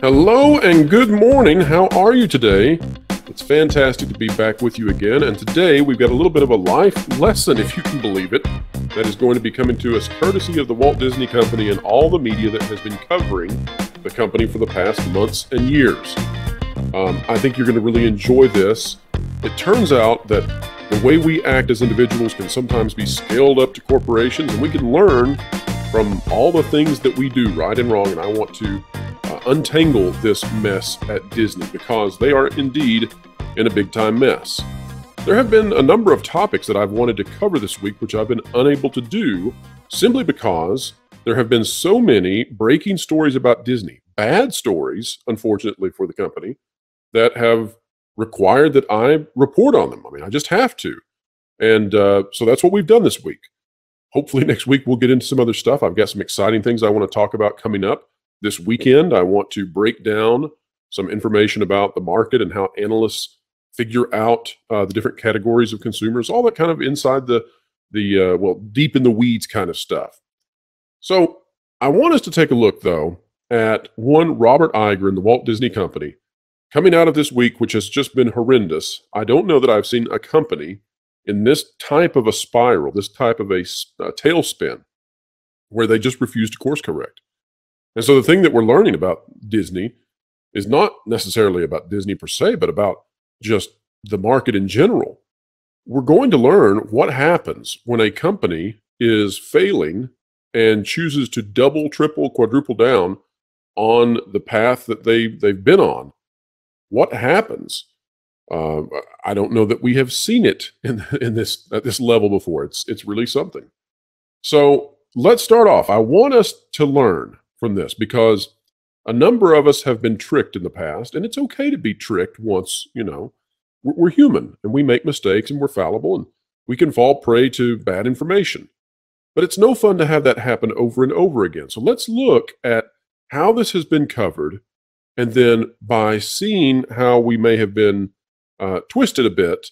Hello and good morning. How are you today? It's fantastic to be back with you again. And today we've got a little bit of a life lesson, if you can believe it, that is going to be coming to us courtesy of the Walt Disney Company and all the media that has been covering the company for the past months and years. I think you're going to really enjoy this. It turns out that the way we act as individuals can sometimes be scaled up to corporations, and we can learn from all the things that we do, right and wrong. And I want to untangle this mess at Disney because they are indeed in a big time mess. There have been a number of topics that I've wanted to cover this week, which I've been unable to do simply because there have been so many breaking stories about Disney, bad stories, unfortunately for the company, that have required that I report on them. I mean, I just have to. And so that's what we've done this week. Hopefully next week we'll get into some other stuff. I've got some exciting things I want to talk about coming up. This weekend, I want to break down some information about the market and how analysts figure out the different categories of consumers, all that kind of inside the deep in the weeds kind of stuff. So I want us to take a look, though, at one Robert Iger and the Walt Disney Company coming out of this week, which has just been horrendous. I don't know that I've seen a company in this type of a spiral, this type of a tailspin, where they just refuse to course correct. And so the thing that we're learning about Disney is not necessarily about Disney per se, but about just the market in general. We're going to learn what happens when a company is failing and chooses to double, triple, quadruple down on the path that they've been on. What happens? I don't know that we have seen it in this at this level before. It's really something. So let's start off. I want us to learn from this because a number of us have been tricked in the past, and it's okay to be tricked once, we're human and we make mistakes and we're fallible and we can fall prey to bad information. But it's no fun to have that happen over and over again. So let's look at how this has been covered, and then by seeing how we may have been twisted a bit,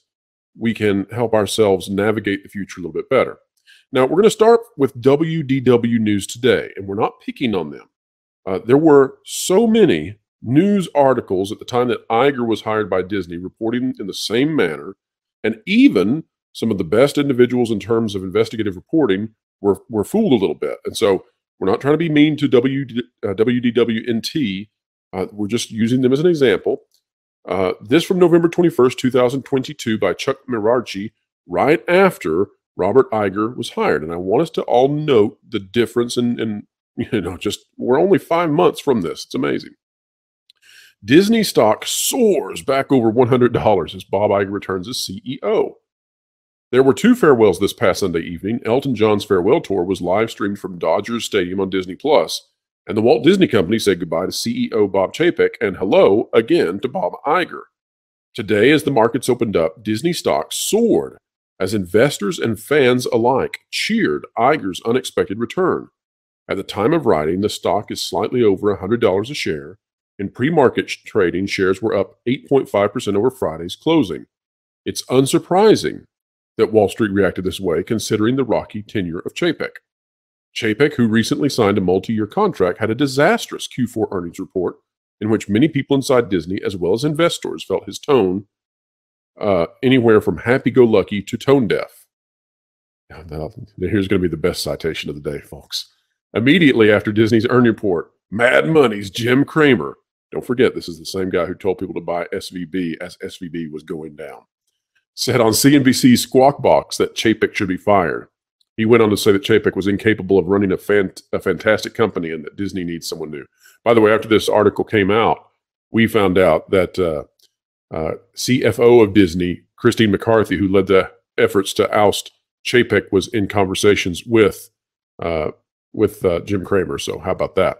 we can help ourselves navigate the future a little bit better. Now, we're going to start with WDW News Today, and we're not picking on them. There were so many news articles at the time that Iger was hired by Disney reporting in the same manner, and even some of the best individuals in terms of investigative reporting were fooled a little bit. And so we're not trying to be mean to WDWNT. We're just using them as an example. This from November 21st, 2022 by Chuck Mirarchi, right after Robert Iger was hired. And I want us to all note the difference in just we're only 5 months from this. It's amazing. Disney stock soars back over $100 as Bob Iger returns as CEO. There were 2 farewells this past Sunday evening. Elton John's farewell tour was live streamed from Dodgers Stadium on Disney Plus, and the Walt Disney Company said goodbye to CEO Bob Chapek and hello again to Bob Iger. Today, as the markets opened up, Disney stock soared as investors and fans alike cheered Iger's unexpected return. At the time of writing, the stock is slightly over $100 a share. In pre-market trading, shares were up 8.5% over Friday's closing. It's unsurprising that Wall Street reacted this way, considering the rocky tenure of Chapek. Chapek, who recently signed a multi-year contract, had a disastrous Q4 earnings report in which many people inside Disney, as well as investors, felt his tone anywhere from happy-go-lucky to tone-deaf. Now, here's going to be the best citation of the day, folks. Immediately after Disney's earnings report, Mad Money's Jim Cramer, don't forget this is the same guy who told people to buy SVB as SVB was going down, said on CNBC's Squawk Box that Chapek should be fired. He went on to say that Chapek was incapable of running a fantastic company and that Disney needs someone new. By the way, after this article came out, we found out that CFO of Disney, Christine McCarthy, who led the efforts to oust Chapek, was in conversations with Jim Cramer. So how about that?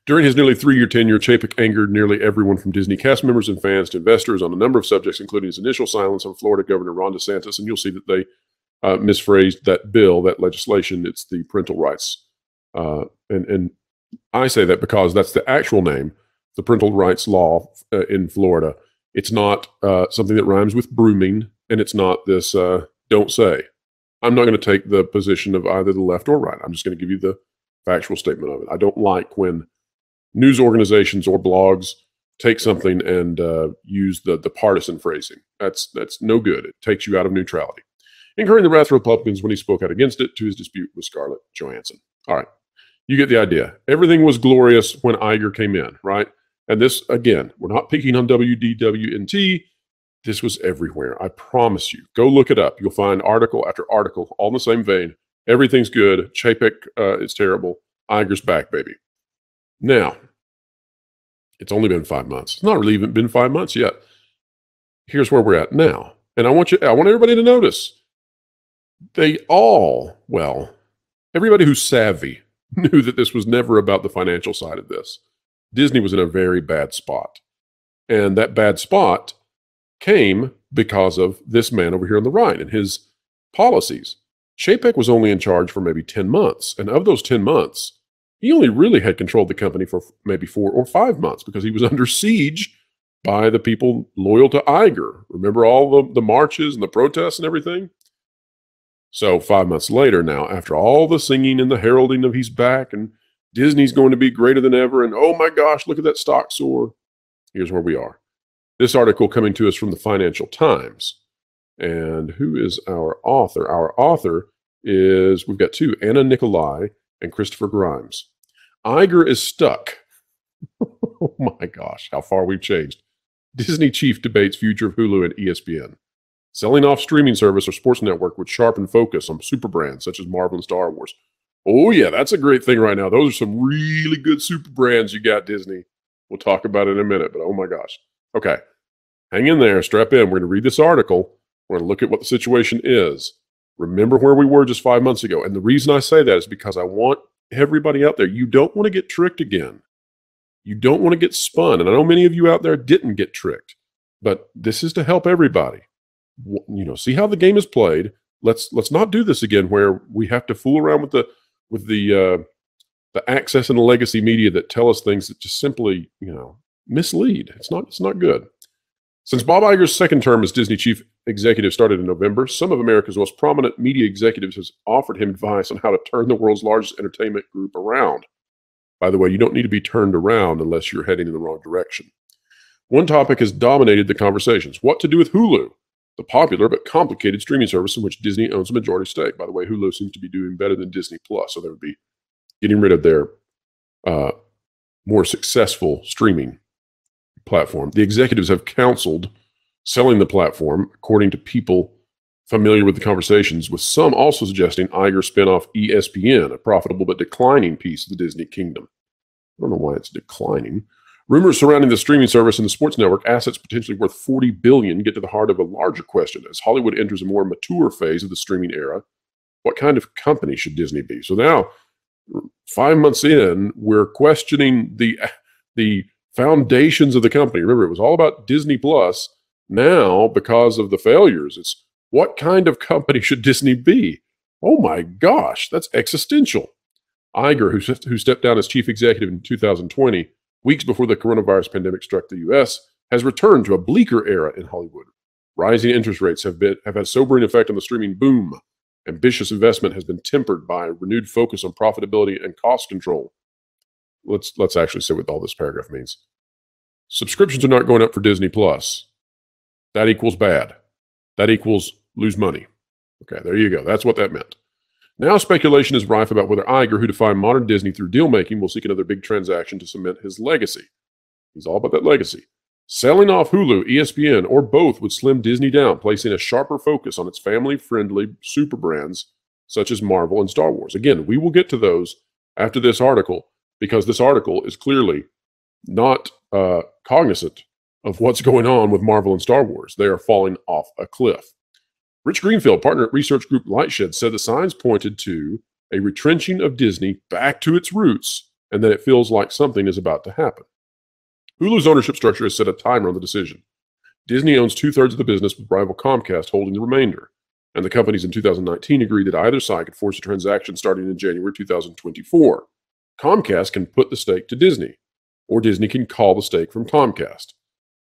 During his nearly 3-year tenure, Chapek angered nearly everyone from Disney cast members and fans to investors on a number of subjects, including his initial silence on Florida Governor Ron DeSantis. And you'll see that they misphrased that bill, that legislation. It's the parental rights. And I say that because that's the actual name, the parental rights law in Florida. It's not something that rhymes with brooming, and it's not this don't say. I'm not going to take the position of either the left or right. I'm just going to give you the factual statement of it. I don't like when news organizations or blogs take something and use the partisan phrasing. That's no good. It takes you out of neutrality. Incurring the wrath of Republicans when he spoke out against it to his dispute with Scarlett Johansson. All right, you get the idea. Everything was glorious when Iger came in, right? And this, again, we're not picking on WDWNT. This was everywhere. I promise you. Go look it up. You'll find article after article, all in the same vein. Everything's good. Chapek is terrible. Iger's back, baby. Now, it's only been 5 months. It's not really even been 5 months yet. Here's where we're at now. And I want everybody to notice. Everybody who's savvy knew that this was never about the financial side of this. Disney was in a very bad spot. And that bad spot came because of this man over here on the right and his policies. Chapek was only in charge for maybe 10 months. And of those 10 months, he only really had controlled the company for maybe 4 or 5 months because he was under siege by the people loyal to Iger. Remember all the marches and the protests and everything? So 5 months later now, after all the singing and the heralding of he's back and Disney's going to be greater than ever, and oh my gosh, look at that stock soar. Here's where we are. This article coming to us from the Financial Times. And who is our author? Our author is, we've got two, Anna Nicolai and Christopher Grimes. Iger is stuck. Oh my gosh, how far we've changed. Disney chief debates future of Hulu and ESPN. Selling off streaming service or sports network would sharpen focus on super brands such as Marvel and Star Wars. Oh yeah, that's a great thing right now. Those are some really good super brands you got, Disney. We'll talk about it in a minute, but oh my gosh. Okay, hang in there, strap in. We're going to read this article. We're going to look at what the situation is. Remember where we were just 5 months ago. And the reason I say that is because I want everybody out there, you don't want to get tricked again. You don't want to get spun. And I know many of you out there didn't get tricked, but this is to help everybody. You know, see how the game is played. Let's not do this again where we have to fool around with the access and the legacy media that tell us things that just simply, mislead. It's not good. Since Bob Iger's second term as Disney chief executive started in November, some of America's most prominent media executives has offered him advice on how to turn the world's largest entertainment group around. By the way, you don't need to be turned around unless you're heading in the wrong direction. One topic has dominated the conversations: what to do with Hulu, the popular but complicated streaming service in which Disney owns a majority stake. By the way, Hulu seems to be doing better than Disney Plus, so they would be getting rid of their more successful streaming platform. The executives have counseled selling the platform, according to people familiar with the conversations, with some also suggesting Iger spin off ESPN, a profitable but declining piece of the Disney kingdom. I don't know why it's declining. Rumors surrounding the streaming service and the sports network, assets potentially worth $40 billion, get to the heart of a larger question. As Hollywood enters a more mature phase of the streaming era, what kind of company should Disney be? So now, 5 months in, we're questioning the foundations of the company. Remember, it was all about Disney Plus. Now, because of the failures, it's what kind of company should Disney be? Oh my gosh, that's existential. Iger, who stepped down as chief executive in 2020, weeks before the coronavirus pandemic struck the U.S., has returned to a bleaker era in Hollywood. Rising interest rates have had a sobering effect on the streaming boom. Ambitious investment has been tempered by a renewed focus on profitability and cost control. Let's actually say what all this paragraph means. Subscriptions are not going up for Disney Plus. That equals bad. That equals lose money. Okay, there you go. That's what that meant. Now speculation is rife about whether Iger, who defined modern Disney through deal-making, will seek another big transaction to cement his legacy. He's all about that legacy. Selling off Hulu, ESPN, or both would slim Disney down, placing a sharper focus on its family-friendly super brands such as Marvel and Star Wars. Again, we will get to those after this article, because this article is clearly not cognizant of what's going on with Marvel and Star Wars. They are falling off a cliff. Rich Greenfield, partner at research group Lightshed, said the signs pointed to a retrenching of Disney back to its roots and that it feels like something is about to happen. Hulu's ownership structure has set a timer on the decision. Disney owns 2/3 of the business, with rival Comcast holding the remainder, and the companies in 2019 agreed that either side could force a transaction starting in January 2024. Comcast can put the stake to Disney, or Disney can call the stake from Comcast.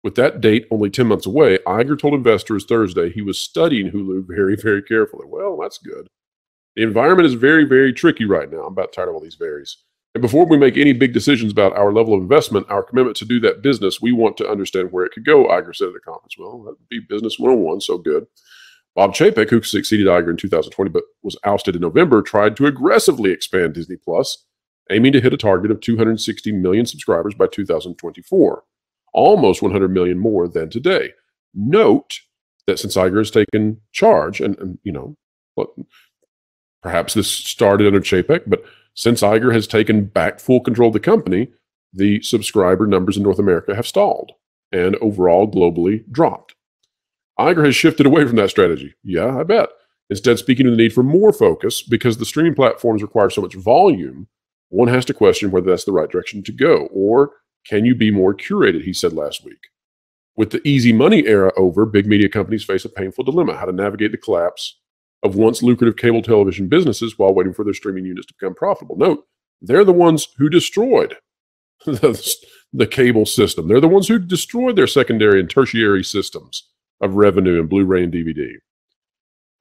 With that date only 10 months away, Iger told investors Thursday he was studying Hulu very, very carefully. Well, that's good. The environment is very, very tricky right now. I'm about tired of all these varies. And before we make any big decisions about our level of investment, our commitment to do that business, we want to understand where it could go, Iger said at a conference. Well, that would be business 101, so good. Bob Chapek, who succeeded Iger in 2020 but was ousted in November, tried to aggressively expand Disney Plus, aiming to hit a target of 260 million subscribers by 2024, almost 100 million more than today. Note that since Iger has taken charge, and perhaps this started under Chapek, but since Iger has taken back full control of the company, the subscriber numbers in North America have stalled and overall globally dropped. Iger has shifted away from that strategy. Yeah, I bet. Instead, speaking to the need for more focus, because the streaming platforms require so much volume, one has to question whether that's the right direction to go, or can you be more curated, he said last week. With the easy money era over, big media companies face a painful dilemma: how to navigate the collapse of once lucrative cable television businesses while waiting for their streaming units to become profitable. Note, they're the ones who destroyed the cable system. They're the ones who destroyed their secondary and tertiary systems of revenue in Blu-ray and DVD.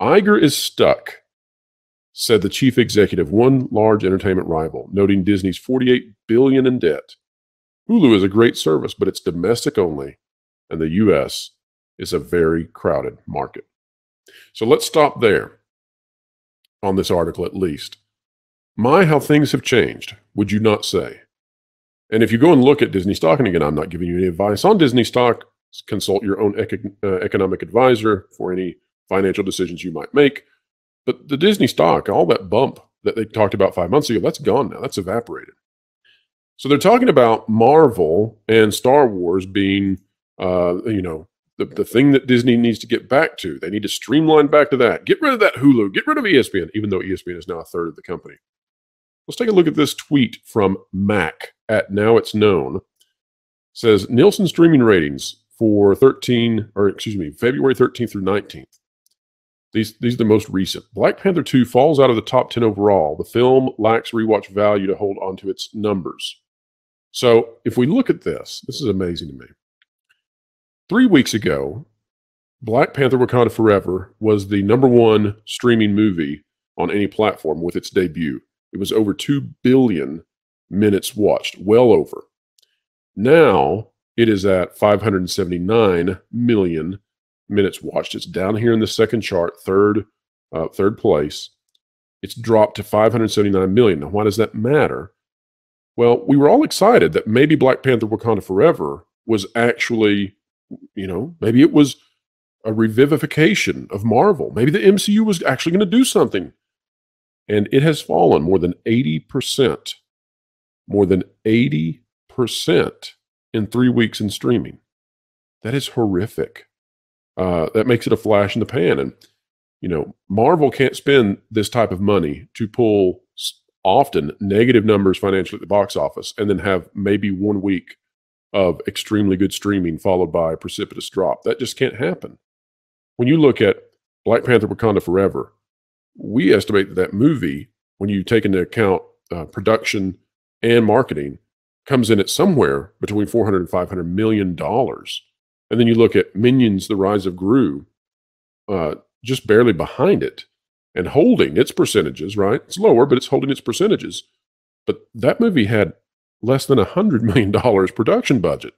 Iger is stuck, said the chief executive, one large entertainment rival, noting Disney's $48 billion in debt. Hulu is a great service, but it's domestic only, and the U.S. is a very crowded market. So let's stop there on this article at least. My, how things have changed, would you not say? And if you go and look at Disney stock, and again, I'm not giving you any advice on Disney stock, consult your own economic advisor for any financial decisions you might make. But the Disney stock, all that bump that they talked about 5 months ago, that's gone now. That's evaporated. So they're talking about Marvel and Star Wars being, the thing that Disney needs to get back to. They need to streamline back to that. Get rid of that Hulu. Get rid of ESPN, even though ESPN is now a third of the company. Let's take a look at this tweet from Mac at Now It's Known. It says, Nielsen streaming ratings for February 13th through 19th. These are the most recent. Black Panther 2 falls out of the top 10 overall. The film lacks rewatch value to hold onto its numbers. So if we look at this is amazing to me. 3 weeks ago, Black Panther Wakanda Forever was the #1 streaming movie on any platform with its debut. It was over 2 billion minutes watched, well over. Now it is at 579 million minutes watched. It's down here in the second chart, third place. It's dropped to 579 million. Now, why does that matter? Well, we were all excited that maybe Black Panther Wakanda Forever was actually, maybe it was a revivification of Marvel. Maybe the MCU was actually going to do something. And it has fallen more than 80%. More than 80% in 3 weeks in streaming. That is horrific. That makes it a flash in the pan. And, Marvel can't spend this type of money to pull often negative numbers financially at the box office and then have maybe 1 week of extremely good streaming followed by a precipitous drop. That just can't happen. When you look at Black Panther Wakanda Forever, we estimate that movie, when you take into account production and marketing, comes in at somewhere between $400 and $500 million. And then you look at Minions: The Rise of Gru, just barely behind it and holding its percentages, right? It's lower, but it's holding its percentages. But that movie had less than $100 million production budget.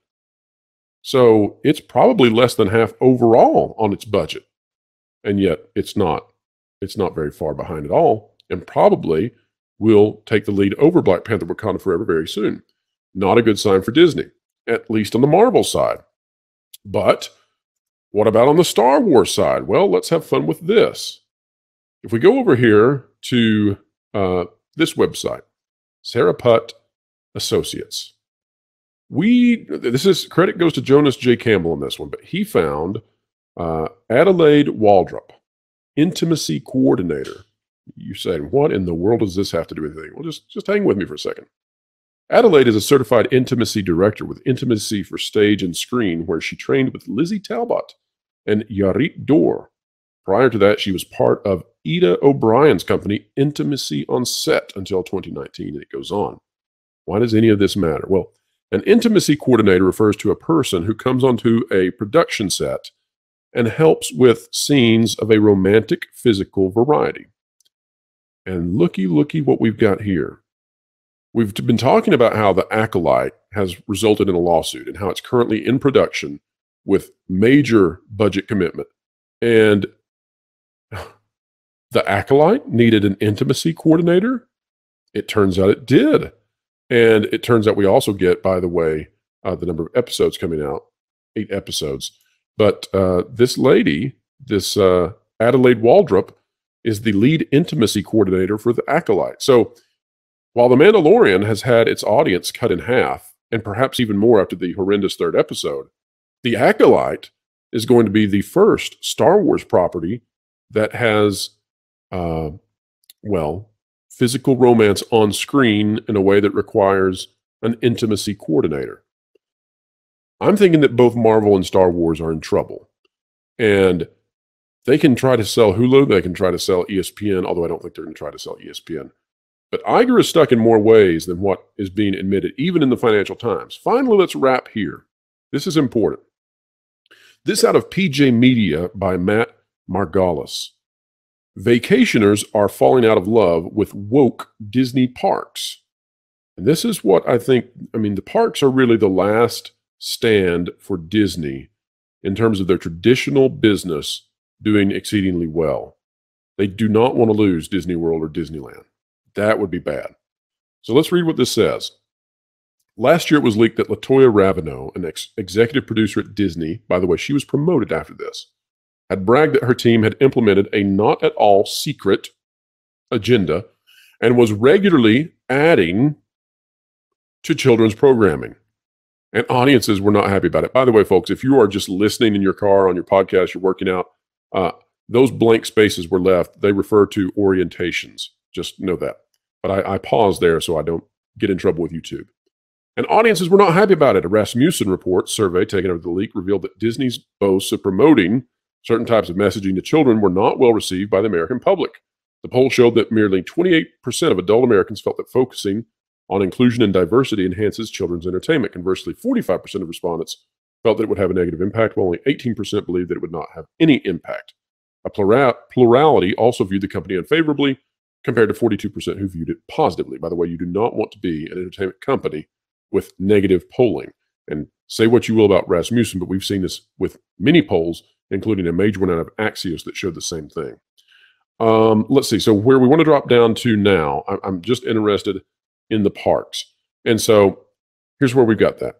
So it's probably less than half overall on its budget. And yet it's not very far behind at all, and probably will take the lead over Black Panther Wakanda Forever very soon. Not a good sign for Disney, at least on the Marvel side. But what about on the Star Wars side? Well, let's have fun with this. If we go over here to this website, Sarah Putt Associates, credit goes to Jonas J. Campbell on this one, but he found Adelaide Waldrop, intimacy coordinator. You're saying, what in the world does this have to do with anything? Well, just hang with me for a second. Adelaide is a certified intimacy director with Intimacy for Stage and Screen, where she trained with Lizzie Talbot and Yarit Dor. Prior to that, she was part of Ida O'Brien's company, Intimacy on Set, until 2019, and it goes on. Why does any of this matter? Well, an intimacy coordinator refers to a person who comes onto a production set and helps with scenes of a romantic physical variety. And looky what we've got here. We've been talking about how The Acolyte has resulted in a lawsuit and how it's currently in production with major budget commitment. And The Acolyte needed an intimacy coordinator. It turns out it did. And it turns out we also get, by the way, the number of episodes coming out, 8 episodes. But this lady, this Adelaide Waldrop, is the lead intimacy coordinator for The Acolyte. So while The Mandalorian has had its audience cut in half, and perhaps even more after the horrendous 3rd episode, The Acolyte is going to be the first Star Wars property that has, physical romance on screen in a way that requires an intimacy coordinator. I'm thinking that both Marvel and Star Wars are in trouble. And they can try to sell Hulu, they can try to sell ESPN, although I don't think they're going to try to sell ESPN. But Iger is stuck in more ways than what is being admitted, even in the Financial Times. Finally, let's wrap here. This is important. This out of PJ Media by Matt Margolis. Vacationers are falling out of love with woke Disney parks. And this is what the parks are really the last stand for Disney in terms of their traditional business doing exceedingly well. They do not want to lose Disney World or Disneyland. That would be bad. So let's read what this says. Last year, it was leaked that LaToya Raveneau, an executive producer at Disney, by the way, she was promoted after this, had bragged that her team had implemented a not at all secret agenda and was regularly adding to children's programming. And audiences were not happy about it. By the way, folks, if you are just listening in your car, on your podcast, you're working out, those blank spaces were left. They refer to orientations. Just know that. But I paused there so I don't get in trouble with YouTube. And audiences were not happy about it. A Rasmussen report survey taken over the leak revealed that Disney's boasts of promoting certain types of messaging to children were not well received by the American public. The poll showed that merely 28% of adult Americans felt that focusing on inclusion and diversity enhances children's entertainment. Conversely, 45% of respondents felt that it would have a negative impact, while only 18% believed that it would not have any impact. A plurality also viewed the company unfavorably, compared to 42% who viewed it positively. By the way, you do not want to be an entertainment company with negative polling. And say what you will about Rasmussen, but we've seen this with many polls, including a major one out of Axios that showed the same thing. Let's see. So where we want to drop down to now, I'm just interested in the parks. And so here's where we've got that.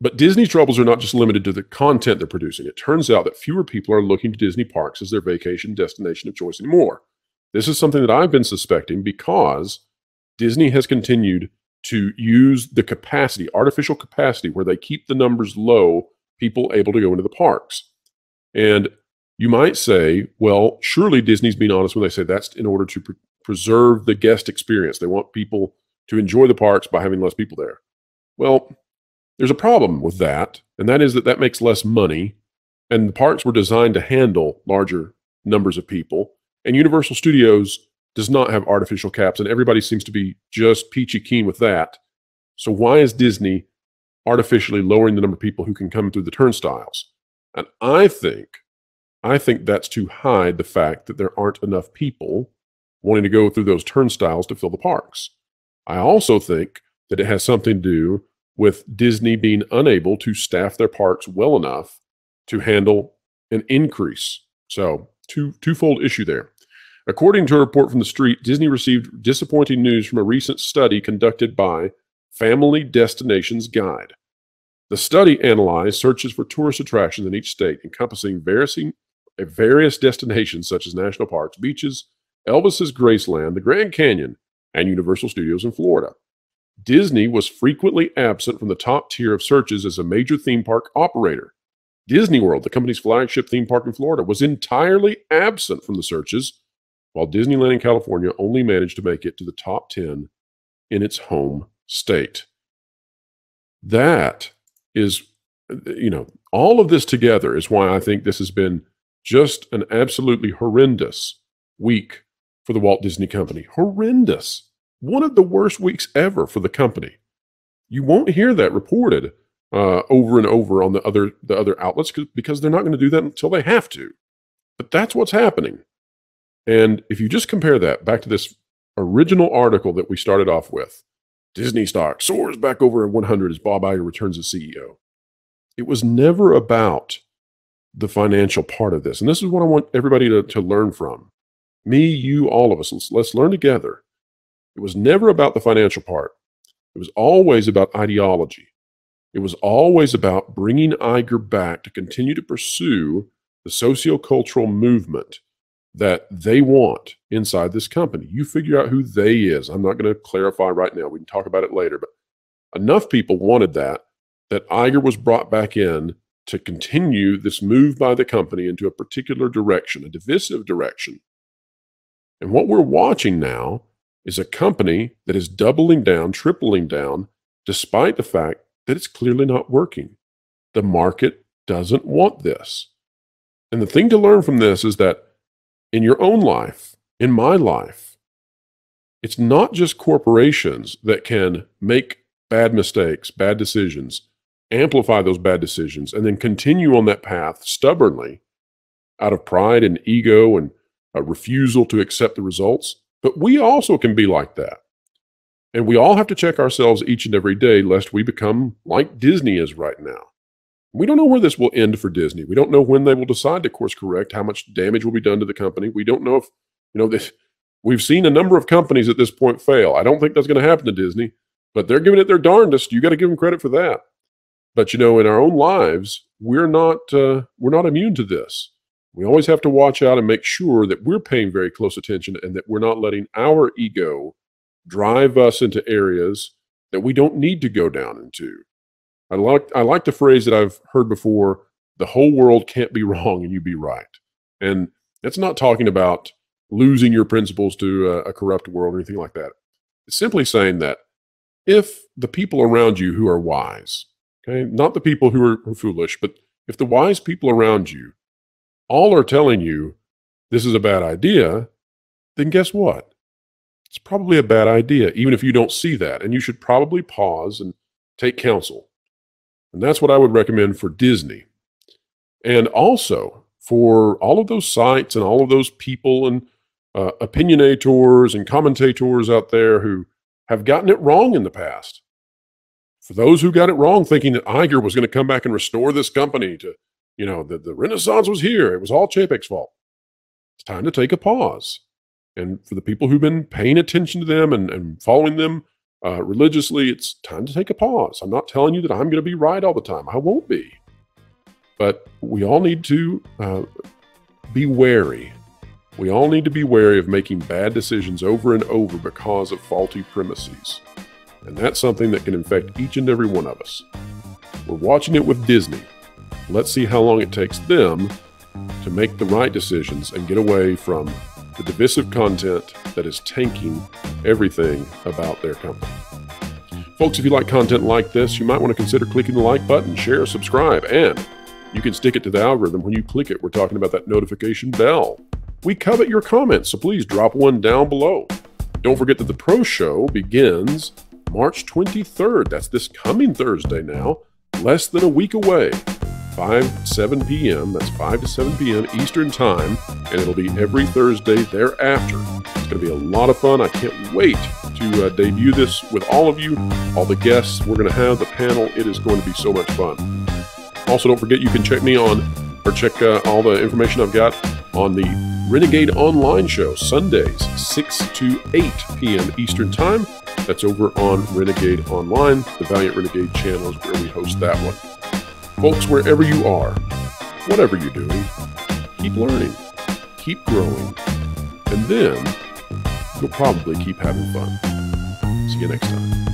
But Disney's troubles are not just limited to the content they're producing. It turns out that fewer people are looking to Disney parks as their vacation destination of choice anymore. This is something that I've been suspecting because Disney has continued to use the capacity, artificial capacity, where they keep the numbers low, people able to go into the parks. And you might say, well, surely Disney's being honest when they say that's in order to preserve the guest experience. They want people to enjoy the parks by having less people there. Well, there's a problem with that, and that is that makes less money, and the parks were designed to handle larger numbers of people, and Universal Studios does not have artificial caps, and everybody seems to be just peachy keen with that. So why is Disney artificially lowering the number of people who can come through the turnstiles? And I think that's to hide the fact that there aren't enough people wanting to go through those turnstiles to fill the parks. I also think that it has something to do with Disney being unable to staff their parks well enough to handle an increase. So twofold issue there. According to a report from the street, Disney received disappointing news from a recent study conducted by Family Destinations Guide. The study analyzed searches for tourist attractions in each state, encompassing various destinations such as national parks, beaches, Elvis's Graceland, the Grand Canyon, and Universal Studios in Florida. Disney was frequently absent from the top tier of searches as a major theme park operator. Disney World, the company's flagship theme park in Florida, was entirely absent from the searches, while Disneyland in California only managed to make it to the top 10 in its home state. That is, all of this together is why I think this has been just an absolutely horrendous week for the Walt Disney Company. Horrendous. One of the worst weeks ever for the company. You won't hear that reported over and over on the other outlets because they're not going to do that until they have to. But that's what's happening. And if you just compare that back to this original article that we started off with, Disney stock soars back over 100 as Bob Iger returns as CEO. It was never about the financial part of this. And this is what I want everybody to learn from. Me, you, all of us. Let's learn together. It was never about the financial part. It was always about ideology. It was always about bringing Iger back to continue to pursue the sociocultural movement that they want inside this company. You figure out who they is. I'm not going to clarify right now. We can talk about it later. But enough people wanted that Iger was brought back in to continue this move by the company into a particular direction, a divisive direction. And what we're watching now is a company that is doubling down, tripling down, despite the fact that it's clearly not working. The market doesn't want this. And the thing to learn from this is that in your own life, in my life, it's not just corporations that can make bad mistakes, bad decisions, amplify those bad decisions, and then continue on that path stubbornly out of pride and ego and a refusal to accept the results. But we also can be like that. And we all have to check ourselves each and every day lest we become like Disney is right now. We don't know where this will end for Disney. We don't know when they will decide to course correct, how much damage will be done to the company. We don't know if, we've seen a number of companies at this point fail. I don't think that's going to happen to Disney, but they're giving it their darndest. You got to give them credit for that. But, in our own lives, we're not immune to this. We always have to watch out and make sure that we're paying very close attention and that we're not letting our ego drive us into areas that we don't need to go down into. I like the phrase that I've heard before, the whole world can't be wrong and you be right. And it's not talking about losing your principles to a corrupt world or anything like that. It's simply saying that if the people around you who are wise, okay, not the people who are foolish, but if the wise people around you all are telling you this is a bad idea, then guess what? It's probably a bad idea, even if you don't see that. And you should probably pause and take counsel. And that's what I would recommend for Disney. And also for all of those sites and all of those people and opinionators and commentators out there who have gotten it wrong in the past. For those who got it wrong, thinking that Iger was going to come back and restore this company to, that the Renaissance was here. It was all Chapek's fault. It's time to take a pause. And for the people who've been paying attention to them and following them religiously, it's time to take a pause. I'm not telling you that I'm going to be right all the time. I won't be. But we all need to be wary. We all need to be wary of making bad decisions over and over because of faulty premises. And that's something that can infect each and every one of us. We're watching it with Disney. Let's see how long it takes them to make the right decisions and get away from the divisive content that is tanking everything about their company. Folks, if you like content like this, you might want to consider clicking the like button, share, subscribe, and you can stick it to the algorithm. When you click it, we're talking about that notification bell. We covet your comments, so please drop one down below. Don't forget that the Pro Show begins March 23rd. That's this coming Thursday now, less than a week away. 7 p.m. That's 5 to 7 p.m. Eastern Time, and it'll be every Thursday thereafter. It's going to be a lot of fun. I can't wait to debut this with all of you, all the guests we're going to have, the panel. It is going to be so much fun. Also, don't forget you can check me on, or check all the information I've got on the Renegade Online Show, Sundays, 6 to 8 p.m. Eastern Time. That's over on Renegade Online. The Valiant Renegade channel is where we host that one. Folks, wherever you are, whatever you're doing, keep learning, keep growing, and then you'll probably keep having fun. See you next time.